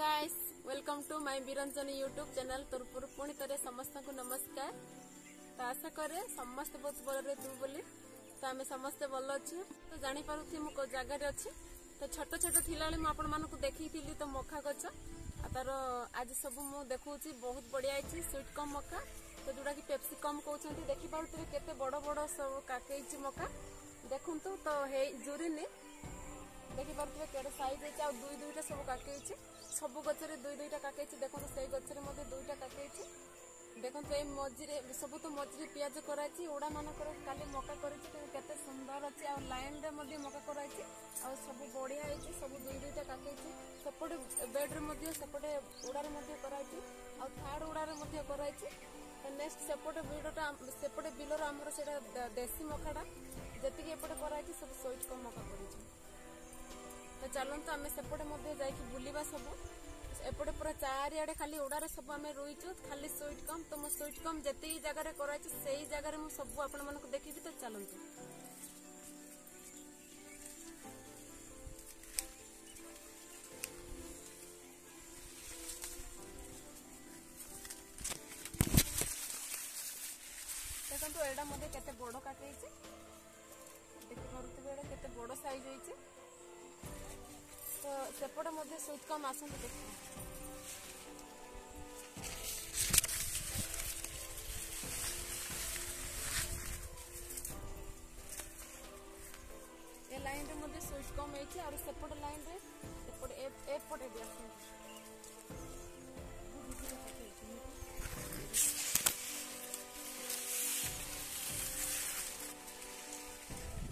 Guys welcome to my बिरंजनी YouTube channel तरफर पुणी थे समस्त को नमस्कार। तो आशा करे समस्त बहुत भल थी बोली तो आम समस्ते भल अच्छे। तो जापारे मु जगार अच्छी तो छोट छोट थिला आपण मानक देखी तो मखा गच तार आज सब मु देखूँ बहुत बढ़िया है स्वीट कम मका तो जोटा कि पेप्सी कम कहते देखी पारे केते बड़ बड़ सब काकई मका देखु तो हे जुरीनी देखी पारे केड़े साइज है दुई दुईटा सब काकई सब गचरे दुई दुईटा काकई देखो से गचरे दुईटा काकई देखो ये मझीरे सब तो मझीरे पियाज कराई ओडा मानक खाली मका करते सुंदर अच्छे आ लाइन रे मका कराई आ सब बढ़िया है सब दुई दुईटा काकई सेपटे बेड्रे सेपटे ओडारे कराई आ थार्ड ओडारे कराई नेक्स्ट सेपटे भिडटा सेपटे बिलर आमर से देसी मकाटा जी एपटे कराई सब स्वीट कम मका कर तो चलते आम सेपटे जाकि बुलवा सब एपटे पूरा चारिआडे खाली ओडारे सब आम रुईचु खाली स्वीट कम तो मो स्वीट कम जी जगार कराई से जगार मुझे सब आपण मानक देखी तो चलते देखो एटा मध्य केते बड़ काटे देखी पारे केते बड़ साइज होइছে तो सेपटे मध्य स्वीट कम आसते देख ए लाइन रे मध्य स्वीट कम होइছে और सेपटे लाइन रे एपटे एपटे भी आसते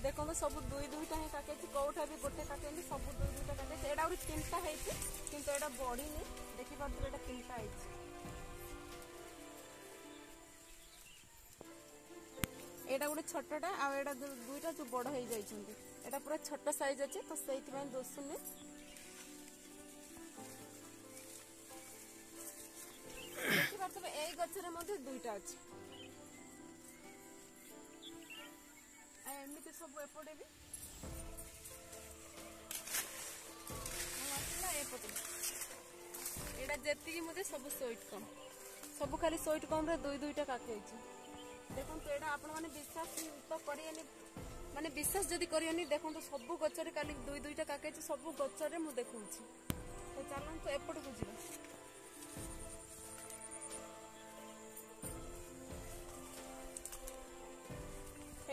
देखो तो सब दुई दुईटा ही काटे कौटा भी गोटे काटे सब दुई दुईटा काटे एटा गोटे तीनटा है किंतु एटा बढ़ीनी देखी पारे एटा तीनटा है एटा गोटे छोटटा आ एटा दुईटा जो बड़ हो जाइछन्ती एटा पूरा छोट साइज अच्छे तो सेइथिबाई दोसुनी देखी पारे एई गछरे मध्ये दुईटा अछि एमती सब एपटे भी एटा जी मुझे सब स्वीट कम सब खाली स्वीट कम रे दुई दुईटा काटे देखो तो एटा आपण माने विश्वास तो करियनी माने विश्वास जदि करियनी देखो तो सब गचरे खाली दुई दुईटा काटे सब गचरे मु देखौछि तो चलन तो एपटे को जीवा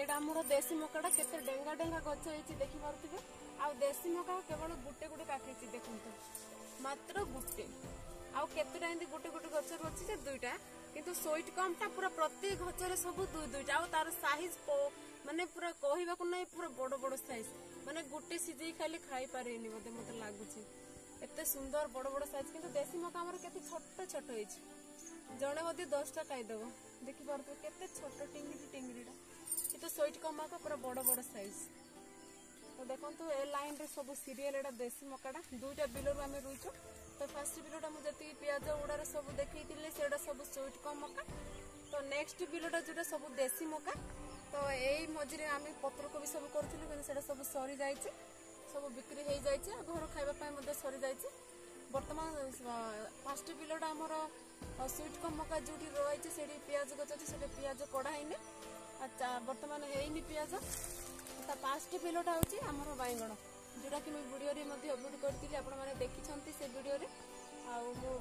एटा हमर देसी मकाटा केते डेंगा डेंगा गछ होइछि देखि पारुथिबे आ देसी मका केवल गुटे गुटे काटिछि देखंतु मात्र गुटे आ केतेटा एंदी गुटे गुटे गछ अछि जे दुईटा किंतु स्वीट कमटा पूरा प्रति गछरे सब दुई दुईटा आ तार साइज माने पूरा कहिबा को नै पूरा बड़ बड़ साइज माने गुटे सिजै खाली खाई पारेनी मते लागुछि एते सुंदर बड़ बड़ साइज किंतु देसी मका हमर केते छोट छोट होइछि जणे मध्ये 10टा खाई देबो देखि पारुथिबे केते छोट टिंगरीटा तो स्वीट कम का पूरा बड़ बड़ साइज तो देखो तो ए लाइन रे सब सीरियल एटा देसी मकाटा दुईटा बिलर आम रुईचु तो फर्स्ट बिलटा मुझे पियाज उड़ारे सब देखी सेटा सब स्वीट कम मका तो नेक्स्ट बिलटा जोटा सब देसी मका तो यही मझे आम पत्र को भी सब करूँ सब सरी जाए सब बिक्री हो जाए घर खावाई सरी जाए बर्तमान फर्स्ट बिलटा आमर स्वीट कम मका जो रही से पियाज गच अच्छे पियाज कड़ाईनी अच्छा बर्तमान है पियाज पास्ट बिलटा हूँ आमर बैगण जोटा कि वीडियो अपलोड करी आपने देखी से वीडियो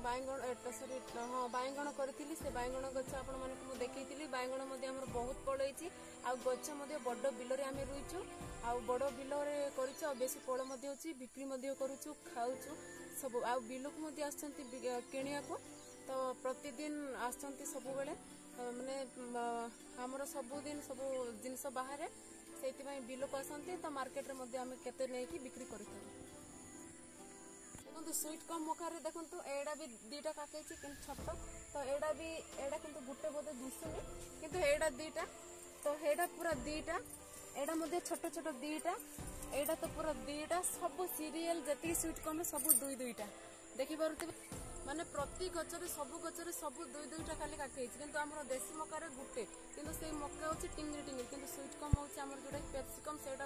बैगण सरी हाँ बैगण करी से बैगण गच आपको देखी बैगण आमर बहुत फल होती गच बड़ बिलरे आम रुईचु आ बड़ बिलरे कर बेसी फल बिक्री करुचु खाऊचु सब आ बिल को किणिया को तो प्रतिदिन आसती सब बेले माने हमर सबुदिन सब जिनस बाहर से बिल को आसती तो मार्केट रे आम केते नहीं बिक्री कर देखो स्वीट कम मकार देखो एड़ा भी दीटा काटे छोट तो एड़ा भी एड़ा किंतु गुटे बोधे दुसुनी किंतु एड़ा दीटा तो एड़ा पूरा दीटा एड़ा मध्य छोट छोट दीटा एड़ा तो पूरा दीटा सब सीरियल जति स्वीट कम सब दुई दुईटा देखी पारुथिबे माने प्रति गचरे सब दुई दुईटा खाली काटे किंतु आमर देसी मकार गुटे किंतु से मका होची टिंगरी टिंगरी किंतु स्वीट कम होची आमर जोटा पेप्सिकम सेटा